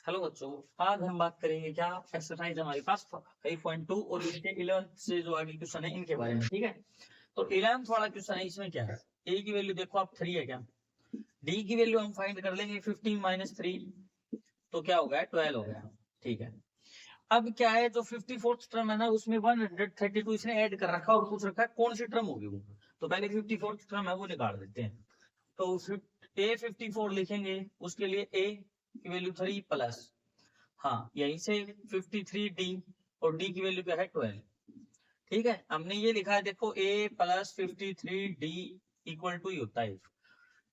Hello बच्चों, आज हम बात करेंगे क्या एक्सरसाइज हमारे पास 5.2 और इसके 11th से जो आगे क्वेश्चन है इनके बारे में। ठीक है, तो 11th वाला क्वेश्चन है, इसमें क्या है, ए की वैल्यू देखो आप 3 है क्या, डी की वैल्यू हम फाइंड कर लेंगे 15 माइनस 3, तो क्या हो गया 12 हो गया। ठीक है, अब क्या है जो 54th टर्म है ना उसमें 132 इसने ऐड कर रखा और पूछ रखा है कौन सी टर्म होगी वो। तो पहले 54th टर्म है वो निकाल देते हैं। तो ए 54 लिखेंगे, उसके लिए ए की वैल्यू 3 प्लस, हाँ यहीं से 53D, और डी की वैल्यू क्या है 12। ठीक है, हमने ये लिखा है देखो a plus 53D equal to ही होता है।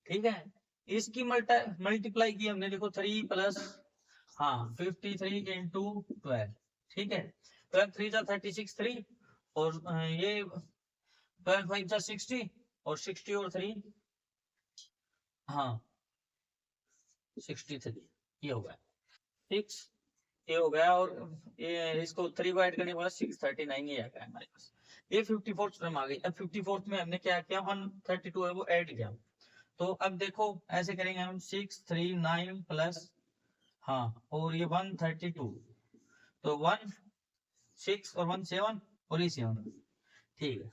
ठीक है, इसकी मल्टीप्लाई की हमने देखो 3 प्लस, हाँ 53 इंटू 12। ठीक है, 12 3 जा 36 3, और ये 12 5 जा 60, और 60 और 3, हाँ 63, ये होगा 6, ये हो गया। और ये इसको 3 को ऐड करने के बाद 639 ये आ गया हमारे पास। ये 54th टर्म आ गई। अब 54th में हमने क्या किया, 132 है वो ऐड किया। तो अब देखो ऐसे करेंगे हम 639 प्लस, हाँ और ये 132, तो 1 6 और 1 7 और ये 7। ठीक है,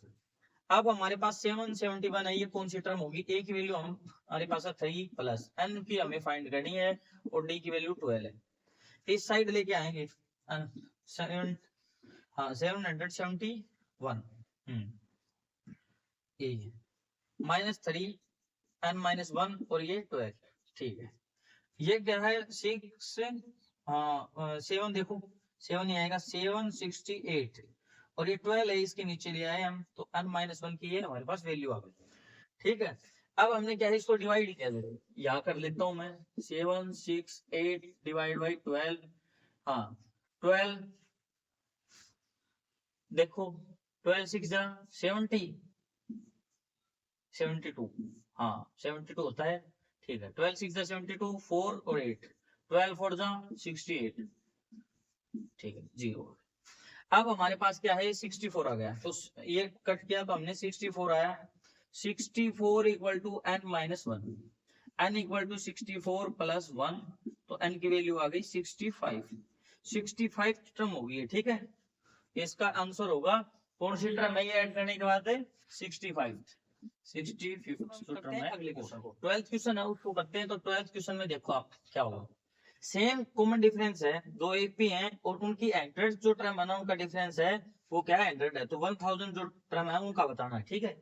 अब हमारे पास 771 है, ये कौन सी टर्म होगी। ए की वैल्यू हम हमारे पास है 3 प्लस, एन की हमें फाइंड करनी है, और डी की वैल्यू 12 है। इस साइड लेके आएंगे, 7, हाँ 771, ये -3 n -1 और ये 12। ठीक है, ये क्या है 6, हाँ 7 देखो 7 ही आएगा 768, और ये 12 है इसके नीचे ले आए हम, तो n -1 की ये हमारे पास वैल्यू आ गई। ठीक है, अब हमने क्या है इसको डिवाइड किया, देखो यहाँ कर लेता हूं मैं, 768 डिवाइड बाई 12, हाँ 12, देखो 12 6 जा 70, 72, हाँ 72 होता है। ठीक है, 12 6 जा 72, 4 और 8, 12 4 जा 68। ठीक है, 0। अब हमारे पास क्या है 64 आ गया, तो ये कट किया तो हमने 64 आया। 64 equal to n -1, n equal to 64 plus 1, तो n की वैल्यू आ गई 65। 65 टर्म होगी ये। ठीक है, इसका आंसर होगा कौन सी टर्म है, ये ऐड करने के बाद 65, 65th जो टर्म है। अगले क्वेश्चन को 12th क्वेश्चन है उसको करते हैं। तो 12th क्वेश्चन में देखो आप क्या होगा, सेम कॉमन डिफरेंस है, दो एपी हैं और उनकी एंट्रेंस जो टर्म है ना उनका डिफरेंस है वो क्या है 100 है, तो 1000 जो टर्म है उनका बताना है। ठीक है,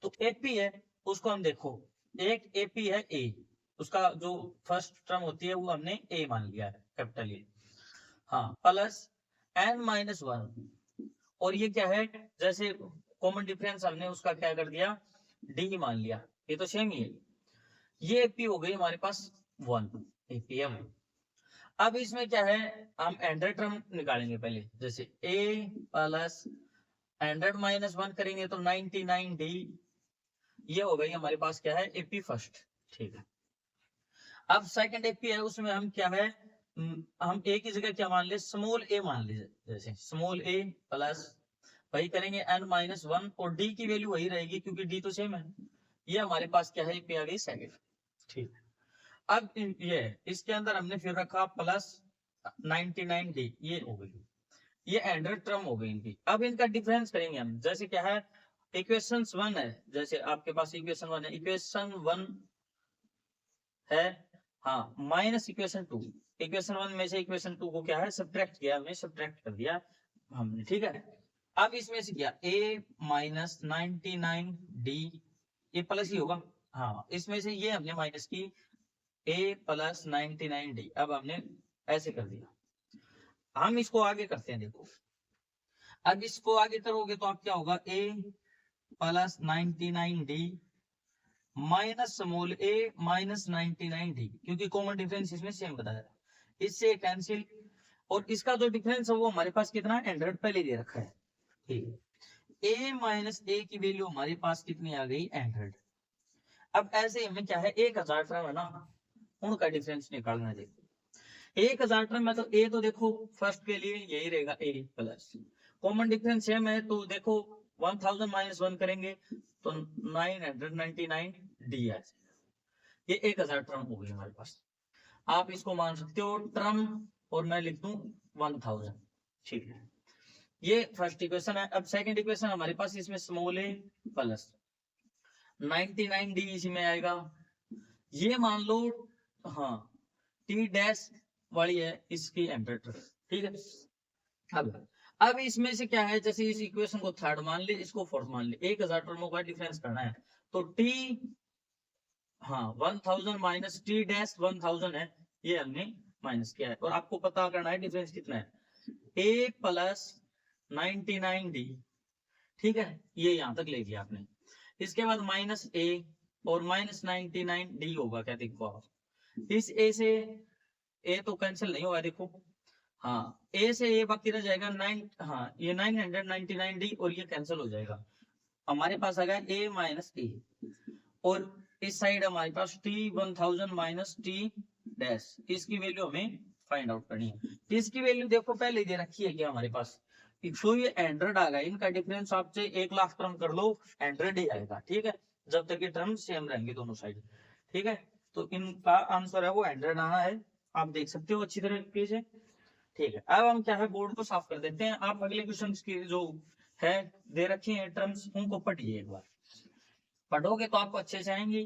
तो एपी है उसको हम देखो, एक एपी है ए, उसका जो फर्स्ट टर्म होती है वो हमने ए मान लिया है कैपिटल ए, हाँ प्लस n-1, और ये क्या है जैसे कॉमन डिफरेंस हमने उसका क्या कर दिया डी मान लिया, ये तो सेम ही है। ये एपी हो गई हमारे पास 1 एपीएम। अब इसमें क्या है, हम एंड्रॉइड टर्म निकालेंगे पहले, जैसे a प्लस 100 -1 करेंगे तो 99D, ये हो गई हमारे पास क्या है एपी फर्स्ट। ठीक है, अब सेकंड एपी है उसमें हम क्या है, हम ए की जगह क्या मान ले, स्मॉल ए मान ले, जैसे स्मॉल ए प्लस, वही करेंगे n-1, और डी की वैल्यू वही रहेगी क्योंकि डी तो सेम है। ये हमारे पास क्या है एपी आ गई सेकंड। ठीक है, अब ये इसके अंदर हमने फिर रखा प्लस 99D, ये हो गई, ये एंड्रॉइड टर्म हो गई इनकी। अब इनका डिफरेंस करेंगे हम, जैसे क्या है इक्वेशन 1 है, जैसे आपके पास इक्वेशन 1 है, इक्वेशन 1 है, हाँ माइनस इक्वेशन 2, इक्वेशन 1 में से इक्वेशन 2 को क्या है सब्ट्रैक्ट किया हमने, सब्ट्रैक्ट कर दिया हमने। ठीक है, अब इसमें से किया a -99D, ये प्लस ही होगा, हाँ इसमें से ये हमने माइनस की a प्लस 99D, अब हमने ऐसे कर दिया। हम इसको आगे करते हैं, देखो अब इसको आगे करोगे तो आप क्या होगा a plus 99D minus small a minus 99D, क्योंकि कॉमन डिफरेंस इसमें सेम बताया, इससे कैंसिल, और इसका जो डिफरेंस है वो हमारे पास कितना 100 पहले दे रखा है। ठीक है, a माइनस a की वैल्यू हमारे पास कितनी आ गई 100। अब ऐसे हमें क्या है 1000 टर्म है ना, उनका डिफरेंस निकालना है। देखो 1000 टर्म में तो a तो देखो फर्स्ट के लिए यही रहेगा a plus, common difference same है तो देखो 1000 -1 करेंगे तो 999D आ जाएगा। ये 1000 टर्म हो गई हमारे पास। आप इसको मान सकते हो टर्म, और मैं लिख दूं 1000। ठीक है, ये फर्स्ट इक्वेशन है। अब सेकंड इक्वेशन हमारे पास, इसमें स्मॉल ए प्लस 99d इसी में आएगा। ये मान लो, हाँ, टी डैश वाली है इसकी एम्परेचर। ठीक है, अब इसमें से क्या है, जैसे इस इक्वेशन को थर्ड मान ले, इसको फोर्थ मान ले, 1000 टर्मों का डिफरेंस करना है, तो टी, हाँ, 1000 माइनस टी डैश 1000 है, ये हमने माइनस किया है, और आपको पता करना है डिफरेंस कितना है, ए प्लस 99d। ठीक है, ये यहां तक ले लिया आपने। इसके बाद माइनस ए और माइनस 99d होगा, क्या देखो आप, इस ए से ए तो कैंसिल नहीं होगा, देखो, हाँ, ए से ए बाकी रह जाएगा 9, हाँ, ये 999d, और ये कैंसिल हो जाएगा, हमारे पास आ गया ए माइनस ए, और इस साइड हमारे पास टी 1000 माइनस टी डैश, इसकी वैल्यू हमें फाइंड आउट करनी है। इसकी वैल्यू देखो पहले दे रखी है क्या हमारे पास, तो ये 100 आ गया, इनका डिफरेंस आपसे 1 लाख टर्म कर लो, 100 ही आएगा। ठीक है, जब तक ये टर्म सेम रहेंगे दोनों साइड। ठीक है, तो इनका आंसर है वो 100 आना है, आप देख सकते हो अच्छी तरीके से। ठीक है, अब हम क्या है, बोर्ड को साफ कर देते हैं। आप अगले क्वेश्चन की जो है दे रखे हैं टर्म्स, उनको पढ़िए एक बार, पढ़ोगे तो आपको अच्छे से आएंगे।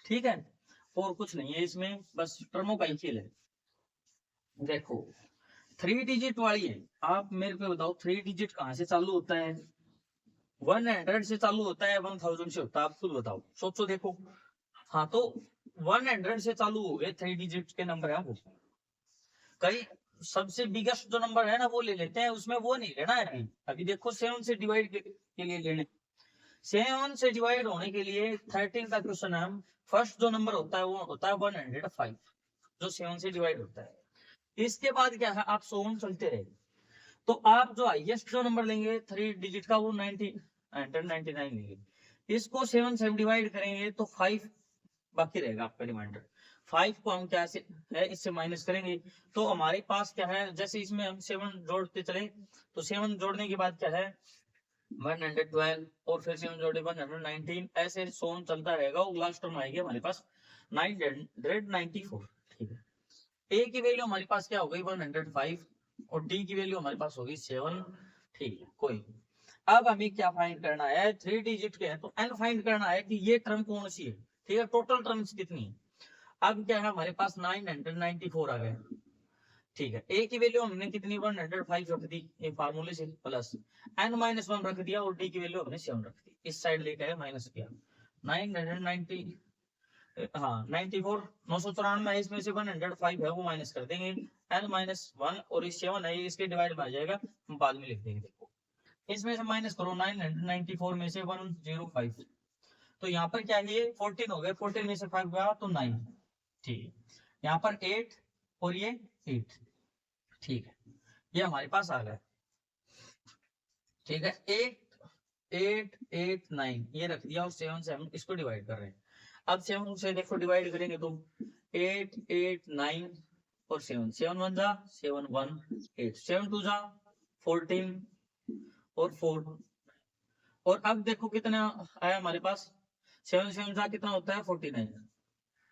ठीक है, और कुछ नहीं है इसमें, बस टर्मों का ही खेल है। देखो 3 डिजिट वाली है, आप मेरे को बताओ 3 डिजिट कहाँ से चालू होता है, 100 से चालू होता है, 1000 से होता है, आप खुद बताओ, सोचो देखो। हाँ, तो 100 से चालू हो गए 3 डिजिट के नंबर है वो, कई सबसे बिगेस्ट जो नंबर है ना वो ले लेते हैं, उसमें वो नहीं लेना है अभी देखो 7 से डिवाइड के लिए लेने, 7 से डिवाइड होने के लिए 13 का क्वेश्चन है, फर्स्ट जो नंबर होता है वो होता है 105, जो 7 से डिवाइड होता है। इसके बाद क्या है, आप 100 चलते रहे, तो आप जो हाईएस्ट जो नंबर लेंगे 3 डिजिट का वो 199 लेंगे, इसको 7 से डिवाइड करेंगे तो 5 बाकी रहेगा आपका रिमाइंडर। 5 को हम क्या से है इससे माइनस करेंगे, तो हमारे पास क्या है, जैसे इसमें हम 7 जोड़ते चले, तो 7 जोड़ने के बाद क्या है 112, और फिर 7 जोड़े 119, ऐसे 100 चलता रहेगा, और लास्ट टर्म आएगी हमारे पास 994। ठीक है, ए की वैल्यू हमारे पास क्या हो गई 105, और डी की वैल्यू हमारे पास होगी 7। ठीक है, कोई, अब हमें क्या फाइंड करना है, 3 डिजिट के हैं तो एन फाइंड करना है कि ये टर्म कौन सी है। ठीक है, टोटल टर्म्स कितनी है, अब क्या है हमारे पास 994 आ गए। ठीक है, ए की वैल्यू हमने कितनी 105 रख दी एक फार्मूले से, प्लस n-1 रख दिया, और डी की वैल्यू हमने 7 रख दी, इस साइड लेके आए माइनस किया, 990, हाँ 94, 994 है, इसमें से 105 है वो माइनस कर देंगे, n-1 और इस 7 है इसके डिवाइड में आ जाएगा, हम बाद में लिख देंगे। देखो इसमें से माइनस करो 994 में से 105, तो यहाँ पर क्या है, 14 हो गए, 14 में से 5 गया तो 9। ठीक है, यहाँ पर 8 और ये 8। ठीक है, ये हमारे पास आ गया। ठीक है, 8 8 8 9 ये रख दिया, और 7 से हम इसको डिवाइड कर रहे हैं। अब 7 से देखो डिवाइड करेंगे तो 8 8 9 और 7, 7 1 जा 7 1 8, 7 2 जा 14 और 4, और अब देखो कितना आया हमारे पास, 7 7 जा कितना होता है 49,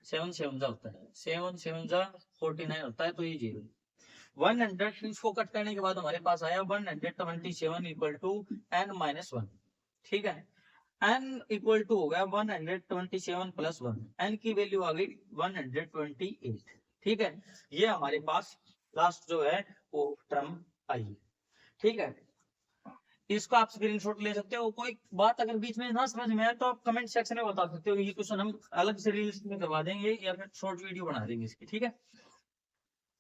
7 7 जा होता है 7 7 जा 49 होता है, तो ये 0, 100 इसको कट करने के बाद हमारे पास आया 127 इक्वल टू n-1। ठीक है, n इक्वल टू हो गया 127 प्लस 1, n की वैल्यू आ गई 128। ठीक है, ये हमारे पास लास्ट जो है वो टर्म आई। ठीक है, इसको आप स्क्रीनशॉट ले सकते हो, कोई बात अगर बीच में ना समझ में आए तो आप कमेंट सेक्शन में बता सकते हो, ये क्वेश्चन हम अलग से रील्स में करवा देंगे या फिर शॉर्ट वीडियो बना देंगे इसकी। ठीक है,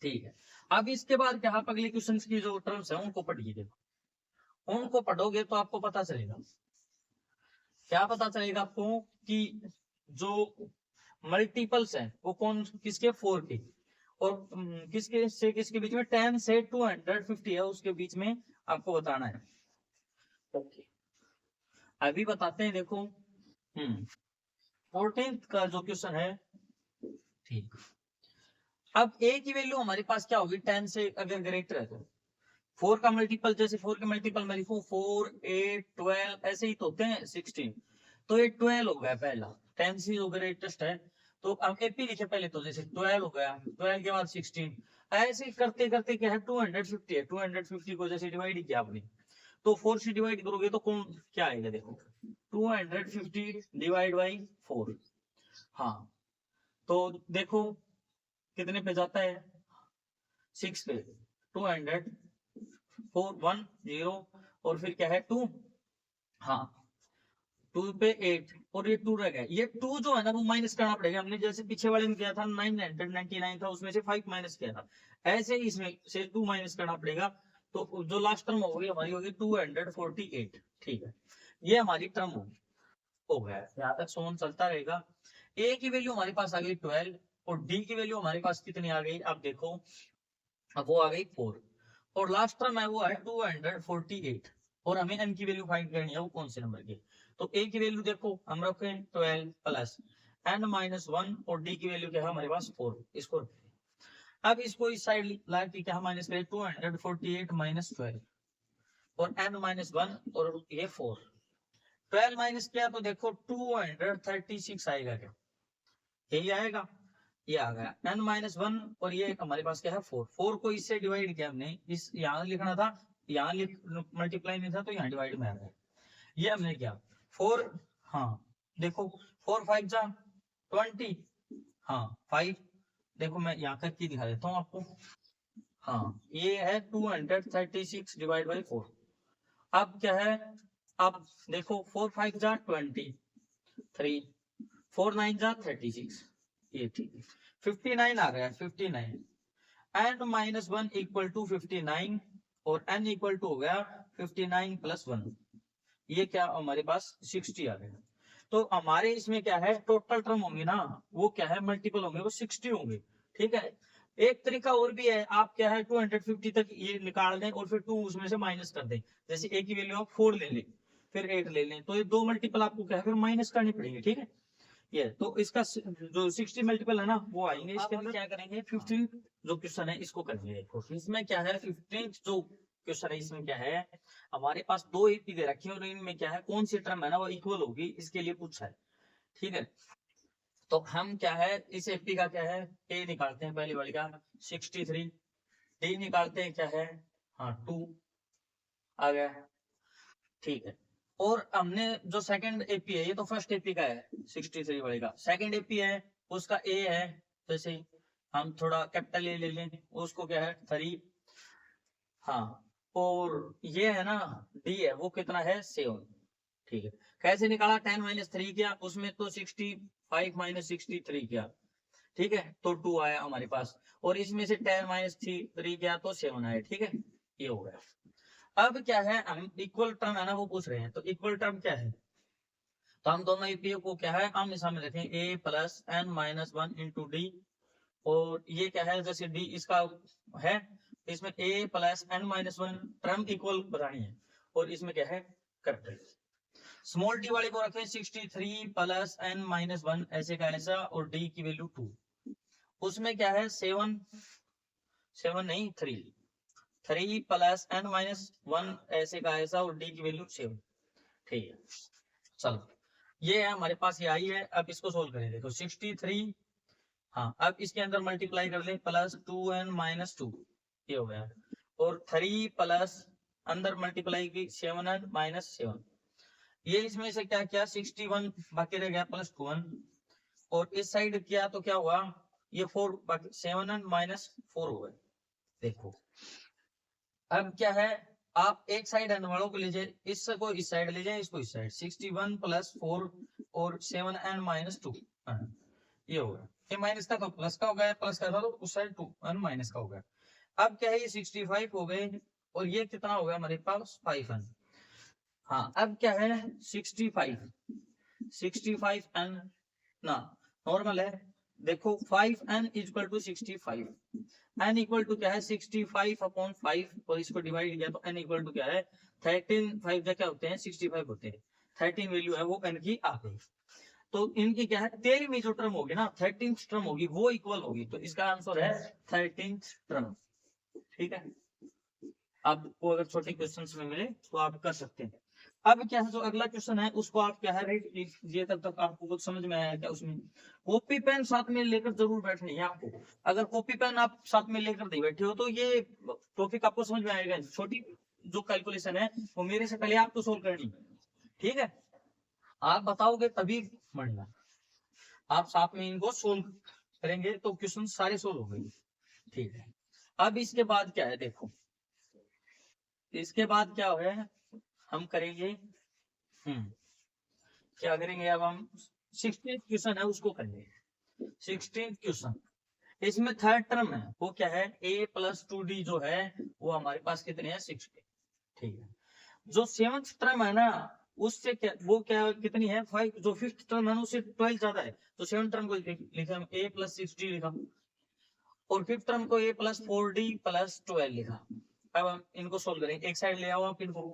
ठीक है, अब इसके बाद क्या आप अगले क्वेश्चन की जो टर्म्स है उनको पढ़िए, देखो उनको पढ़ोगे तो आपको पता चलेगा, क्या पता चलेगा आपको कि जो मल्टीपल्स हैं वो कौन किसके 4 के, और किसके से किसके बीच में 10 से 250 है उसके बीच में आपको बताना है। ओके, अभी बताते हैं, देखो 14th का जो क्वेश्चन है। ठीक, अब ए की वैल्यू हमारे पास क्या होगी 10 से अगर ग्रेटर है तो 4 का मल्टीपल, जैसे 4 के मल्टीपल में लिखूं 4 8 12 ऐसे ही तो होते हैं 16, तो ये 12 हो गया पहला, 10 से जो ग्रेटेस्ट है तो अब एपी लिखे पहले, तो जैसे 12 हो गया, 12 के बाद 16, ऐसे करते करते क्या है 250 है, 250 को जैसे डिवाइड किया आपने, तो 4 से डिवाइड करोगे तो कौन क्या आएगा, देखो 250 डिवाइड बाई 4। हाँ तो देखो कितने पे जाता है, 6 पे, 200 4 1 0 और फिर क्या है 2, हाँ 2 पे 8 और ये 2 रह गया, ये 2 जो है ना वो माइनस करना पड़ेगा, हमने जैसे पीछे वाले में किया था 999 था, उसमें से 5 माइनस किया था, ऐसे ही इसमें से 2 माइनस करना पड़ेगा, तो जो लास्ट टर्म होगी हमारी होगी 248। ठीक है, ये हमारी टर्म होगी, हो गया, यहाँ तक सोन चलता रहेगा। ए की वैल्यू हमारे पास आ गई 12 और डी की वैल्यू हमारे पास कितनी आ गई, अब देखो अब वो आ गई 4 और लास्ट टर्म है वो है 248 और हमें एन की वैल्यू फाइंड करनी है, वो कौन से नंबर की, तो ए की वैल्यू देखो हम रखे 12 प्लस एन माइनस 1 और डी की वैल्यू क्या है हमारे पास 4, इसको अब इसको इस साइड ला के क्या माइनस करें 248 माइनस 12 और एन माइनस 1 और ये 4, 12 माइनस किया तो देखो 236 आएगा, क्या यही आएगा, ये आ गया n माइनस 1 और ये हमारे पास क्या है 4, 4 को इससे डिवाइड किया हमने, इस यहाँ लिखना था, यहाँ मल्टीप्लाई नहीं था तो यहाँ डिवाइड में आ गया, ये हमने किया 4, हाँ देखो 4 5 जा 20, हाँ 5, देखो मैं यहाँ तक की दिखा देता हूँ आपको, हाँ ये है 236 डिवाइड बाई 4, अब क्या है, अब देखो 4 5 जा 20, 3 4 9 जा 36, ये ठीक है 59 आ गया 59 एंड माइनस 1 इक्वल टू 59 और n इक्वल टू हो गया 59 प्लस 1, ये क्या हमारे पास 60 आ गया, तो हमारे इसमें क्या है टोटल टर्म होंगे ना वो क्या है मल्टीपल होंगे, वो 60 होंगे। ठीक है, एक तरीका और भी है, आप क्या है 250 तक ये निकाल दें और फिर 2 उसमें से माइनस कर दें, जैसे a की वैल्यू आप 4 ले लें फिर 8 ले लें, तो ये 2 मल्टीपल आपको क्या है फिर माइनस करनी पड़ेगी। ठीक है, ये तो इसका जो 60 मल्टीपल है ना वो आएंगे इसके अंदर, क्या करेंगे 15 जो क्वेश्चन है इसको करेंगे, इसमें क्या है 15 जो क्वेश्चन है इसमें क्या है हमारे पास 2 एपी दे रखी है और इनमें क्या है कौन सी टर्म है ना वो इक्वल होगी, इसके लिए पूछा है। ठीक है, तो हम क्या है इस एपी का क्या है ए निकालते हैं, पहली वाली का 63, डी निकालते हैं क्या है हाँ 2 आ गया। ठीक है, और हमने जो सेकंड एपी है ये तो फर्स्ट एपी का है 63 वाले का, सेकंड एपी है उसका ए है, जैसे हम थोड़ा कैपिटल ए ले लें उसको क्या है 3, हाँ और ये है ना डी है वो कितना है 7। ठीक है, कैसे निकाला 10 माइनस 3 किया उसमें तो 65 माइनस 63 किया, ठीक है तो 2 आया हमारे पास, और इसमें से 10 माइनस 3 किया तो 7 आया। ठीक है, ये हो गया। अब क्या है हम इक्वल टर्म है ना वो पूछ रहे हैं, तो इक्वल टर्म क्या है, तो हम दोनों ईपीओ को क्या है आमने सामने रखें a plus n minus 1 into डी, और ये क्या है जैसे डी इसका है इसमें a plus n minus 1 term equal बनानी है, और इसमें क्या है कैपिटल स्मॉल डी वाले को रखें 63 प्लस एन माइनस 1 ऐसे का ऐसा, और डी की वैल्यू 2, उसमें क्या है 7 नहीं 3 प्लस एन माइनस 1 ऐसे का ऐसा, और डी की वैल्यू 7। ठीक है, चलो ये है हमारे पास ये आई है, अब इसको सोल्व करें, देखो 63, हाँ अब इसके अंदर मल्टीप्लाई कर ले प्लस 2n माइनस 2, ये हो गया, और 3 प्लस अंदर मल्टीप्लाई की 7n माइनस 7, ये इसमें से क्या किया 61 बाकी रह गया प्लस 2n, और इस साइड किया तो क्या हुआ ये 4 बाकी 7n माइनस 4 हो गए। देखो अब क्या है आप एक साइड आने वालों को लीजिए, इसको इस साइड ले जाए इसको इस साइड, 61 प्लस 4 और 7n माइनस 2, ये हो गया, ये माइनस का तो प्लस का हो गया, प्लस का था तो उस साइड 2n माइनस का हो गया। अब क्या है ये 65 हो गए और ये कितना हो गया हमारे पास 5n, हाँ अब क्या है 65n ना नॉर्मल है, देखो 5n equal to 65, n equal to क्या है 65 अपॉन 5 और इसको डिवाइड किया तो n इक्वल टू क्या है 13, 5 क्या होते हैं 65 होते हैं, 13 वैल्यू है वो n की आ गई, तो इनकी क्या है 13वीं जो टर्म होगी ना 13th टर्म होगी वो इक्वल होगी, तो इसका आंसर है 13th टर्म। ठीक है, आपको अगर छोटे क्वेश्चंस में मिले तो आप कर सकते हैं। अब क्या है, जो अगला क्वेश्चन है उसको आप क्या है राइट लीजिए, तब तक आपको कुछ समझ में आया क्या? उसमें कॉपी पेन साथ में लेकर जरूर बैठनी है आपको। अगर कॉपी पेन आप साथ में लेकर नहीं बैठे हो तो ये टॉपिक आपको समझ में आएगा। छोटी जो कैलकुलेशन है वो मेरे से पहले आपको सोल्व करनी है, ठीक है? आप बताओगे तभी बढ़ना, आप साथ में इनको सोल्व करेंगे तो क्वेश्चन सारे सोल्व हो गए, ठीक है? अब इसके बाद क्या है देखो, इसके बाद क्या है हम करेंगे, क्या करेंगे अब हम 16th क्वेश्चन है उसको करेंगे। 16th क्वेश्चन, इसमें थर्ड टर्म है वो क्या है, a प्लस 2d जो है वो हमारे पास कितने हैं 60, ठीक है? जो 7th टर्म है ना उससे क्या, वो क्या कितनी है 5, जो 5th टर्म है ना उससे 12 ज्यादा है, तो 7th टर्म को लिखा हम a प्लस 6d लिखा, और 5th टर्म को a प्लस 4d प्लस 12 लिखा। अब हम इनको सोल्व करेंगे, एक साइड ले आओ आप इनको,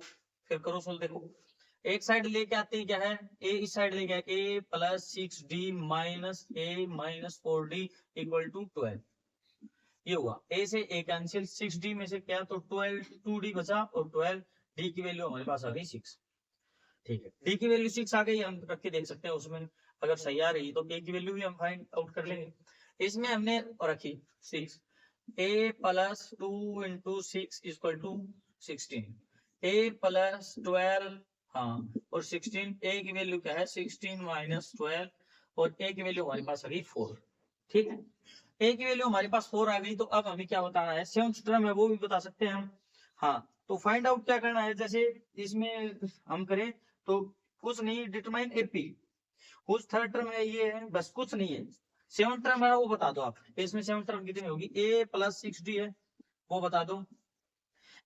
फिर करो सोल्व। देखो एक साइड लेके आते हैं क्या है, a इस साइड लेके a plus 6d minus a minus 4d equal to 12, ये हुआ a से a कैंसिल, 6d में से क्या तो 12, 2d बचा और 12, d की वैल्यू हमारे पास आ गई 6, ठीक है? d की वैल्यू 6 आ गई, हम रख के देख सकते हैं उसमें, अगर सही आ रही तो a की वैल्यू भी हम फाइंड आउट कर लेंगे। इसमें हमने रखी 6, a plus 2 into 6 equal to 16, a plus 12, हाँ, और 16, a की वैल्यू क्या है 16 माइनस 12, और a की वैल्यू हमारे पास आ गई 4, ठीक है? a की वैल्यू हमारे पास 4 आ गई, तो अब हमें क्या बताना है, 7th टर्म है वो भी बता सकते हैं हम, हाँ। तो फाइंड आउट क्या करना है, जैसे इसमें हम करें तो कुछ नहीं, डिटरमाइन एपी, कुछ थर्ड टर्म है ये है, बस कुछ नहीं है। 7th टर्म है वो बता दो आप, इसमें 7th टर्म कितनी होगी, a प्लस 6d है वो बता दो।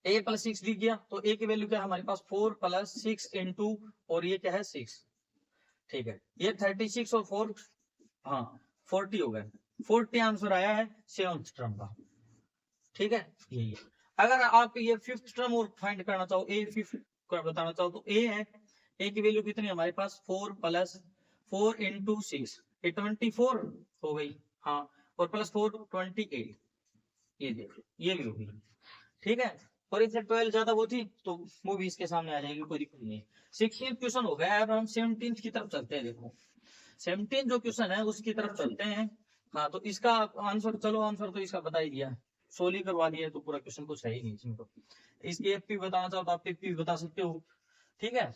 a प्लस 6d किया तो a की वैल्यू क्या है हमारे पास 4 प्लस 6 इंटू, और ये क्या है 6, ठीक है? ये 36 और 4, हाँ 40 हो गए, 40 आंसर आया है 7th टर्म का, ठीक है? यही है। अगर आप ये 5th टर्म और फाइंड करना चाहो, a 5th का बताना चाहो तो a है, a की वैल्यू कितनी हमारे पास 4 प्लस 4 इंटू 6, ये 24 हो गई, हाँ, और प्लस 4 28, ये देखो ये भी होगी, ठीक है? और इससे 12 ज्यादा वो थी तो वो भी इसके सामने आ जाएगी, कोई दिक्कत नहीं है। 16th क्वेश्चन हो गया, अब हम 17th की तरफ चलते हैं। देखो 17 जो क्वेश्चन है उसकी तरफ चलते हैं, हाँ। तो इसका आंसर, चलो आंसर तो इसका बता ही दिया, सोल्व करवा दिया, तो पूरा क्वेश्चन कुछ है ही नहीं इसमें। तो इसकी एफपी बताना चाहो तो आप एफपी बता सकते हो, ठीक है?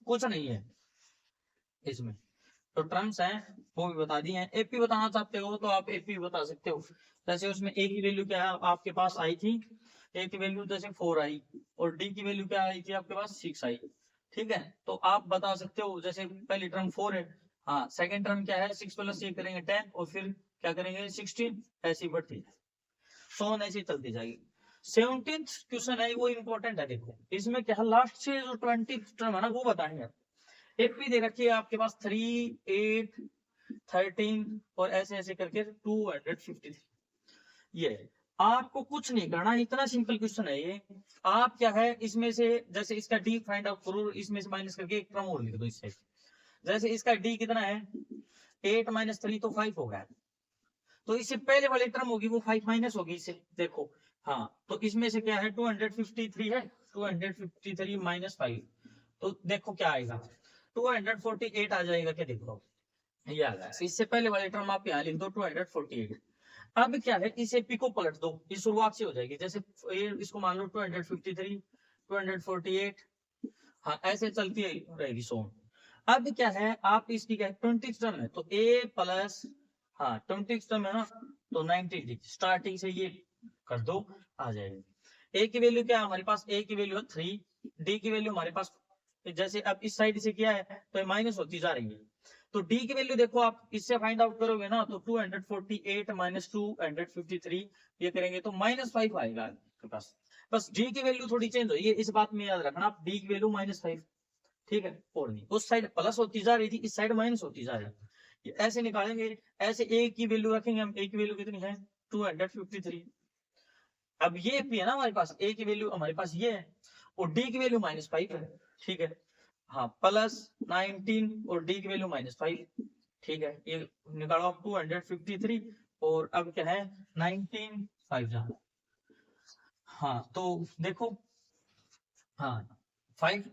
कुछ नहीं है इसमें, तो टर्म्स हैं वो भी बता दिए हैं। एपी बताना चाहते हो तो आप एपी बता सकते हो, जैसे उसमें ए की वैल्यू क्या है आपके पास आई थी, ए की वैल्यू जैसे 4 आई, और डी की वैल्यू क्या आई थी आपके पास 6 आई, ठीक है? तो आप बता सकते हो, जैसे पहली टर्म 4 है, हाँ, सेकंड टर्म क्या है 6 प्लस ये करेंगे 10, और फिर क्या करेंगे 16, ऐसी बढ़ती है, सोन ऐसी चलती जाएगी। 17th क्वेश्चन है वो इंपॉर्टेंट है, देखो इसमें क्या है, लास्ट से जो 20th टर्म है ना वो बतानी है। एपी दे रखी है आपके पास 3, 8, 13 और ऐसे ऐसे करके 253, ये है। आपको कुछ नहीं करना, इतना सिंपल क्वेश्चन है ये। आप क्या है इसमें से, जैसे इसका डी फाइंड आउट करो, इसमें से माइनस करके एक टर्म और लिख दो इससे, जैसे इसका डी कितना है 8 माइनस 3 तो 5 हो गया, तो इससे पहले वाली टर्म होगी वो 5 माइनस होगी इससे, देखो, हाँ। तो इसमें से क्या है 253 है, 253 माइनस 5, तो देखो क्या आएगा 248 आ जाएगा, क्या देखो ये आ गया। इससे पहले वाले टर्म आप यहाँ लिख दो 248। अब क्या है, इस एपी को पलट दो, ये शुरुआत से हो जाएगी, जैसे ये इसको मान लो 253, 248, हाँ ऐसे चलती रहेगी सोन। अब क्या है, आप इसकी क्या 20 टर्म है तो a प्लस, हाँ 20 टर्म है ना, तो 90 स्टार्टिंग से ये कर दो, आ जाएगी। a की वैल्यू क्या है हमारे पास, a की वैल्यू है 3, d की वैल्यू हमारे पास, जैसे अब इस साइड से किया है तो माइनस होती जा रही है, तो d की वैल्यू देखो आप इससे फाइंड आउट करोगे ना, तो 248 माइनस 253 ये करेंगे तो -5 आएगा आपके पास। बस d की वैल्यू थोड़ी चेंज हुई है, इस बात में याद रखना, आप d की वैल्यू -5, ठीक है? और नहीं, उस साइड प्लस होती जा रही थी, इस साइड माइनस होती जा रही है, ऐसे निकालेंगे, ऐसे a की वैल्यू रखेंगे हम, a की वैल्यू कितनी है 253। अब ये p है ना हमारे पास, a की वैल्यू हमारे पास ये है, और d की वैल्यू -5 है, ठीक है? हाँ प्लस 19 और d की वैल्यू -5, ठीक है? ये निकालो आप 253, और अब क्या है 19 5 जहाँ, हाँ तो देखो, हाँ 5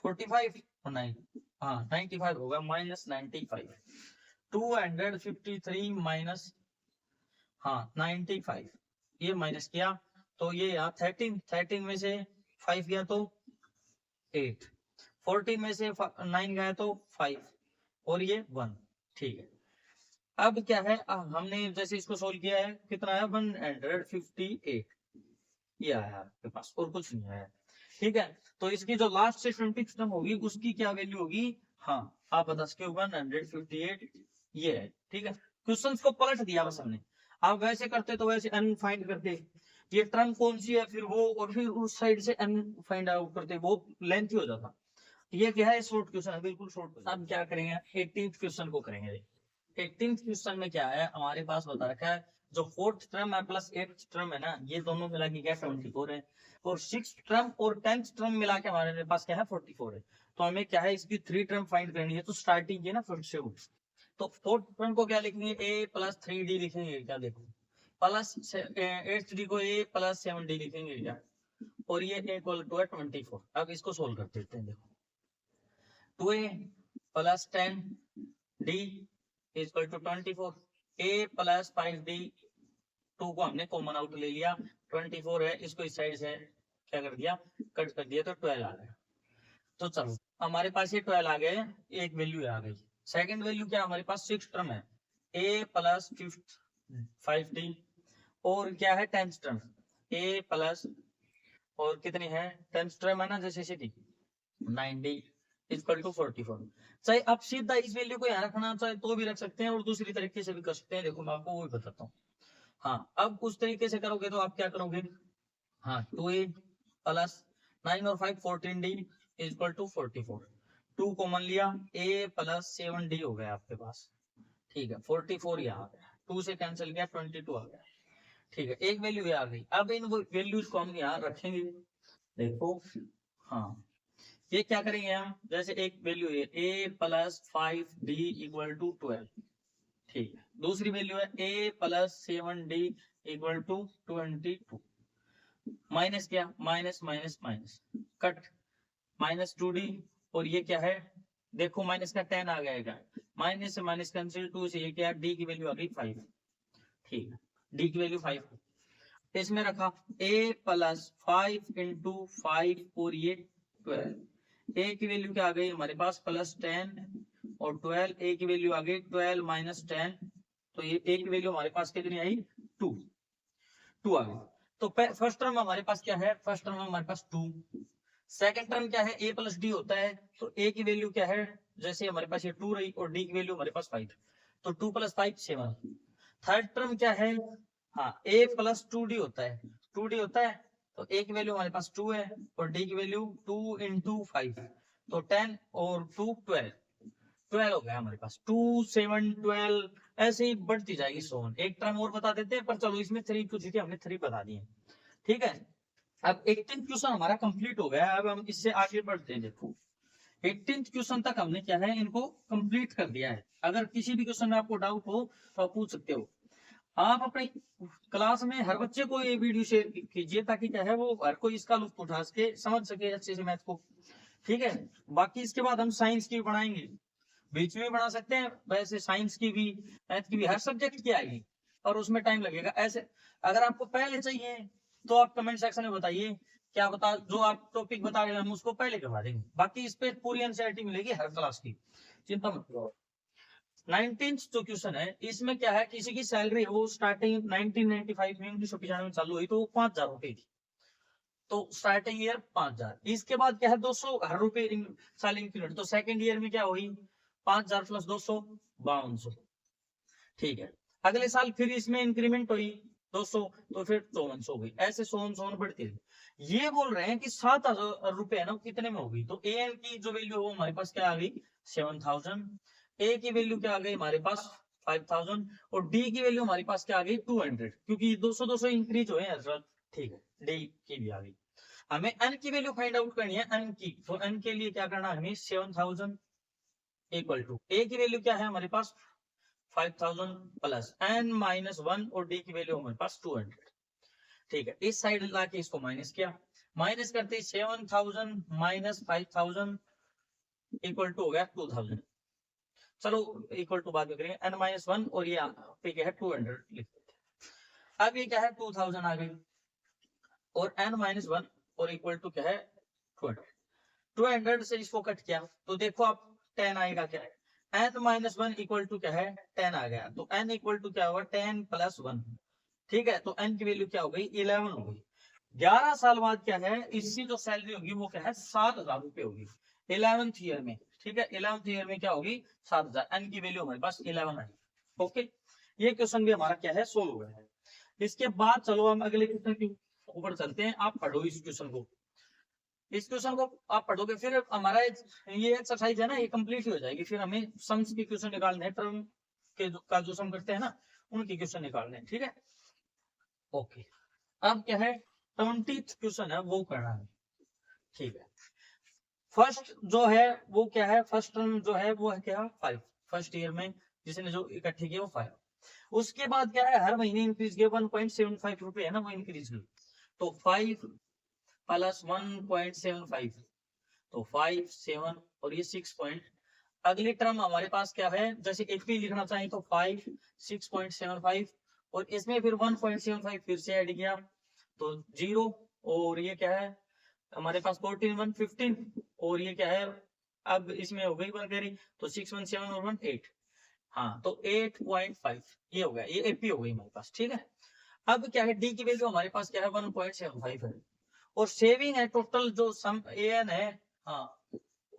45 और 9, हाँ 95 होगा, माइनस 95, 253 माइनस, हाँ 95, ये माइनस किया तो ये यहाँ 13 में से 5 गया तो 8, 14 में से 9 गया तो 5 और ये 1। ठीक है, अब क्या है, हमने जैसे इसको सोल्व किया है, कितना है 158, ये आया आपके पास और कुछ नहीं आया। ठीक है, तो इसकी जो लास्ट से 20 टर्म होगी उसकी क्या वैल्यू होगी, हाँ आप बता सकते हो 158, ये है। ठीक है, क्वेश्चन को पलट दिया बस हमने, आप वैसे करते तो वैसे n फाइंड करते, ये टर्म कौन सी है फिर वो, और फिर उस साइड से n फाइंड आउट करते, वो लेंथी हो जाता। ये क्या है, शॉर्ट क्वेश्चन है, बिल्कुल शॉर्ट। अब क्या करेंगे, 18th क्वेश्चन को करेंगे। 18th क्वेश्चन में क्या है हमारे पास बता रखा है, जो 4th टर्म है प्लस 8th टर्म है ना, ये दोनों मिला के क्या 74 है, और 6th टर्म और 10th टर्म मिला के हमारे पास क्या है 44 है। तो हमें क्या है, इसकी 3 टर्म फाइंड करनी है, तो स्टार्टिंग है ना फिर से वो, तो 4th टर्म को क्या लिखेंगे, a प्लस 3d लिखेंगे क्या, देखो प्लस 8d को a प्लस 7d लिखेंगे क्या, और ये इक्वल टू है 24। अब इसको सोल्व कर देते हैं, देखो 2a plus 10d equal to 24, a plus 5d, 2 को हमने कॉमन आउट ले लिया, 24 है, इसको इस साइड से क्या कर दिया, कट कर दिया, तो 12 आ गया। तो चलो हमारे पास ये 12 आ गए, एक वैल्यू आ गई। सेकंड वैल्यू क्या हमारे पास 6 टर्म है, a प्लस 5d, और क्या है 10th टर्म a प्लस, और कितनी है 10th टर्म है ना, जैसे 9d इक्वल टू 44। चाहे आप सीधा इस वैल्यू को यहाँ रखना चाहे तो भी रख सकते हैं, और दूसरी तरीके से भी कर सकते हैं, देखो मैं आपको वो भी बताता हूँ। हाँ, अब उस तरीके से करोगे तो आप क्या करोगे, हाँ 2a प्लस 9 और 5 14d इक्वल टू 44, 2 कॉमन लिया, a प्लस 7d हो गया आपके पास। ठीक है, 44 यहाँ आ गया, 2 से कैंसिल किया 22 आ गया। ठीक है, एक वैल्यू ये आ गई। अब इन वैल्यूज को हम यहाँ रखेंगे, देखो हाँ ये क्या करेंगे हम, जैसे एक वैल्यू है a plus 5d equal to 12। ठीक है, दूसरी वैल्यू है a plus 7d equal to 22, minus क्या, minus minus minus cut, minus 2d, और ये क्या है, देखो माइनस का 10 आ गएगा, माइनस से माइनस कैंसिल, 2 से ये क्या, d की वैल्यू आ गई 5। ठीक है, d की वैल्यू 5, इसमें रखा a प्लस 5 इंटू 5 और ये 12, a की वैल्यू क्या आ गई हमारे पास प्लस 10 और 12, a की वैल्यू आ गई 12 माइनस 10, तो ये a की वैल्यू हमारे पास कितनी आई 2 आ गई। तो फर्स्ट टर्म हमारे पास क्या है, फर्स्ट टर्म हमारे पास 2, सेकंड टर्म क्या है a प्लस डी होता है, तो a की वैल्यू क्या है, जैसे हमारे पास ये 2 रही, और d की वैल्यू हमारे पास 5, तो 2 प्लस 5 7। थर्ड टर्म क्या है, हाँ a प्लस 2d होता है, 2d होता है, तो a की वैल्यू हमारे पास 2 है, और d की वैल्यू 2 इंटू 5, तो 10 और 2 12, 12 हो गया हमारे पास, 2 7 12, ऐसे ही बढ़ती जाएगी सोन। एक टर्म और बता देते हैं, पर चलो इसमें 3 पूछी थी हमने, 3 बता दिए। ठीक है, अब 18th क्वेश्चन हमारा कंप्लीट हो गया, अब हम इससे आगे बढ़ते हैं। देखो 18th क्वेश्चन तक हमने क्या है, इनको कंप्लीट कर दिया है। अगर किसी भी क्वेश्चन में आपको डाउट हो तो आप पूछ सकते हो। आप अपने क्लास में हर बच्चे को ये वीडियो शेयर कीजिए, ताकि क्या है वो हर कोई इसका लुत्फ उठा सके, समझ सके अच्छे से मैथ को। ठीक है, बाकी इसके बाद हम साइंस की बनाएंगे, बीच में बना सकते हैं, वैसे साइंस की भी मैथ की भी, हर सब्जेक्ट की आएगी, और उसमें टाइम लगेगा। ऐसे अगर आपको पहले चाहिए तो आप कमेंट सेक्शन में बताइए, क्या बता, जो आप टॉपिक बता रहे हैं हम उसको पहले करवा देंगे। बाकी इस पे पूरी एनसीईआरटी मिलेगी हर क्लास की, चिंता मत करो। 19th जो क्वेश्चन है, इसमें क्या है, किसी की सैलरी वो स्टार्टिंग 1995 में 1995 में चालू हुई, तो 5,000 रुपए थी, तो स्टार्टिंग ईयर 5,000। इसके बाद क्या है 200 हर रुपए साल इंक्रीमेंट, तो सेकंड ईयर में क्या हुई 5,000 प्लस 200 5200। ठीक है, अगले साल फिर इसमें इंक्रीमेंट हुई 200, तो फिर 5400 हो गई, ऐसे सोन बढ़ती रही। ये बोल रहे हैं कि 7,000 रुपए है ना कितने में होगी, तो ए एन की जो वैल्यू हो हमारे पास क्या आ गई 7,000, ए की वैल्यू क्या आ गई हमारे पास 5,000, और डी की वैल्यू हमारे पास क्या आ गई 200, क्योंकि 200 इंक्रीज हुए हैं सर। ठीक है, डी की भी आ गई। हमें एन की वैल्यू फाइंड आउट करनी है, एन की, तो एन के लिए क्या करना है हमें 7,000 इक्वल टू ए की वैल्यू क्या है हमारे पास 5,000 प्लस एन माइनस 1, और डी की वैल्यू हमारे पास 200। ठीक है, इस साइड लाके इसको माइनस किया, माइनस करते 7000 माइनस 5000 इक्वल टू हो गया 2000। चलो इक्वल टू बाद में करेंगे, n माइनस 1 और ये पे क्या है 200 लिख देते हैं। अब ये क्या है 2000 आ गई और n माइनस 1 और इक्वल टू क्या है 200। 200 से इसको कट किया तो देखो आप 10 आएगा क्या है, n माइनस 1 इक्वल टू क्या है 10 आ गया, तो n इक्वल टू क्या होगा 10 प्लस 1। ठीक है, तो n की वैल्यू क्या हो गई 11 हो गई। 11 साल बाद क्या है इसकी जो सैलरी होगी वो क्या है 7000 रुपए होगी 11th ईयर में। ठीक है, 11th ईयर में क्या होगी 7000, n की वैल्यू हमारे पास 11 आई। ओके, ये क्वेश्चन भी हमारा क्या है सोल्व हो गया है। इसके बाद चलो हम अगले क्वेश्चन के ऊपर चलते हैं। आप पढ़ो इस क्वेश्चन को, इस क्वेश्चन को आप पढ़ोगे फिर हमारा ये एक्सरसाइज है ना ये कंप्लीट हो जाएगी। फिर हमें सम्स के क्वेश्चन निकालने हैं, टर्म के का जो सम करते हैं ना उनके क्वेश्चन निकालने हैं। ठीक है, ओके। अब क्या है 20th क्वेश्चन है वो करना है। ठीक है, फर्स्ट जो है वो क्या है, फर्स्ट टर्म जो है वो है क्या 5, फर्स्ट ईयर में जिसने जो इकट्ठे किया वो 5। उसके बाद क्या है हर महीने इंक्रीज किया 1.75 रुपए है ना वो इंक्रीज हुई, तो 5 प्लस 1.75 तो 5 7 और ये 6 पॉइंट। अगली टर्म हमारे पास क्या है, जैसे एपी लिखना चाहिए तो 5 6.75 और इसमें फिर 1.75 फिर से ऐड किया तो 0 और ये क्या है हमारे पास 14 1 15 और ये क्या है अब इसमें हो गई 1 कैरी तो 6 1 7 और 1 8। हाँ, तो 8.5 ये हो गया, ये एपी हो गई हमारे पास। ठीक है, अब क्या है डी की वैल्यू हमारे पास क्या है 1.75 है और सेविंग है टोटल जो सम एन है हाँ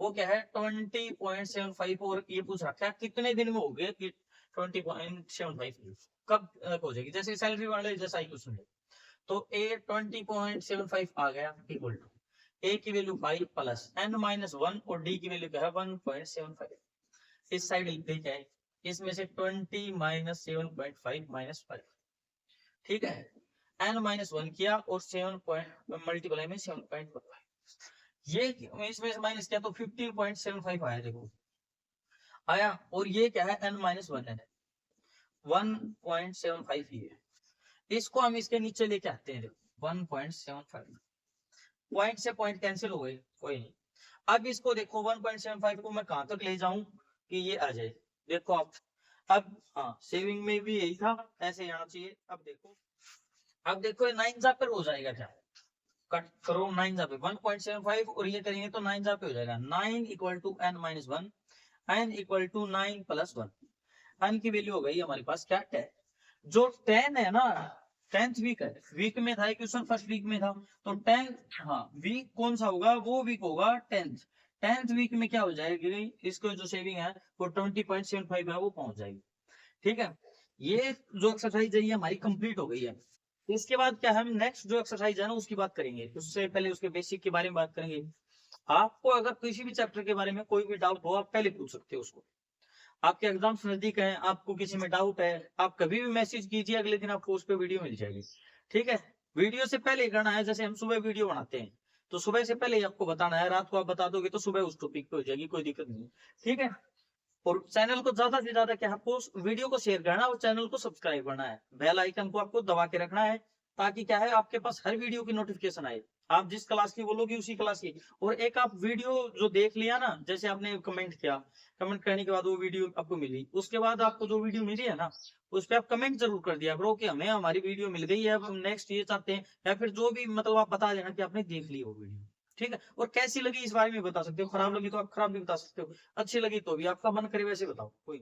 वो क्या है 20.75 और ये पूछ रखा है कितने दिन में हो गए कि 20.75 कब हो जाएगी, जैसे सैलरी वाले जैसा ही क्वेश्चन है। तो ए 20.75 आ गया इक्वल टू ए की वैल्यू 5 प्लस n माइनस 1 और डी की वैल्यू क्या है 1.75। इस साइड लिखते क्या है इसमें से 20 माइनस 7.5 माइनस 5। ठीक है, n माइनस 1 किया और 7 मल्टीप्लाई में 7.5 ये इसमें से माइनस किया तो 15.75 आया देखो आया और ये क्या है n माइनस 1 है 1.75 ये है। इसको हम इसके नीचे लेके आते हैं 1.75 पॉइंट से पॉइंट कैंसिल हो गए कोई नहीं। अब इसको देखो 1.75 को मैं कहां तक ले जाऊं कि ये आ जाए, देखो आप अब हाँ सेविंग में भी यही था ऐसे आना चाहिए। अब देखो ये 9 जा पर हो जाएगा क्या, कट करो 9 जा पे 1.75 और ये करेंगे तो 9 जा पे हो जाएगा 9 equal to n minus 1 n equal to 9 plus 1। n की वैल्यू हो गई हमारे पास क्या 10। जो 10 है ना 10th वीक है, वीक में था क्वेश्चन फर्स्ट वीक में था तो 10 हाँ वीक कौन सा होगा वो वीक होगा 10th वीक में क्या हो जाएगी इसको जो सेविंग है वो 20.75 है वो पहुंच जाएगी। ठीक है, ये जो एक्सरसाइज है ये हमारी कंप्लीट हो गई है। इसके बाद क्या हम नेक्स्ट जो एक्सरसाइज है ना उसकी बात करेंगे, उससे पहले उसके बेसिक के बारे में बात करेंगे। आपको अगर किसी भी चैप्टर के बारे में कोई भी डाउट हो आप पहले पूछ सकते हो उसको, आपके एग्जाम नजदीक है आपको किसी में डाउट है आप कभी भी मैसेज कीजिए अगले दिन आपको उस पर वीडियो मिल जाएगी। ठीक है, वीडियो से पहले करना है, जैसे हम सुबह वीडियो बनाते हैं तो सुबह से पहले आपको बताना है, रात को आप बता दोगे तो सुबह उस टॉपिक पे हो जाएगी, कोई दिक्कत नहीं। ठीक है, और चैनल को ज्यादा से ज्यादा क्या आपको वीडियो को शेयर करना और चैनल को सब्सक्राइब करना है, बेल आइकन को आपको दबा के रखना है ताकि क्या है आपके पास हर वीडियो की नोटिफिकेशन आए, आप जिस क्लास की बोलोगे उसी क्लास की। और एक आप वीडियो जो देख लिया ना जैसे आपने कमेंट किया, कमेंट करने के बाद वो वीडियो आपको मिली, उसके बाद आपको जो वीडियो मिली है ना उस पर आप कमेंट जरूर कर दिया करो कि हमें हमारी वीडियो मिल गई है अब हम नेक्स्ट ये चाहते हैं, या फिर जो भी मतलब आप बता देना कि आपने देख ली वो वीडियो। ठीक है, और कैसी लगी इस बारे में बता सकते हो, खराब लगी तो आप खराब भी बता सकते हो, अच्छी लगी तो भी आपका मन करे वैसे बताओ कोई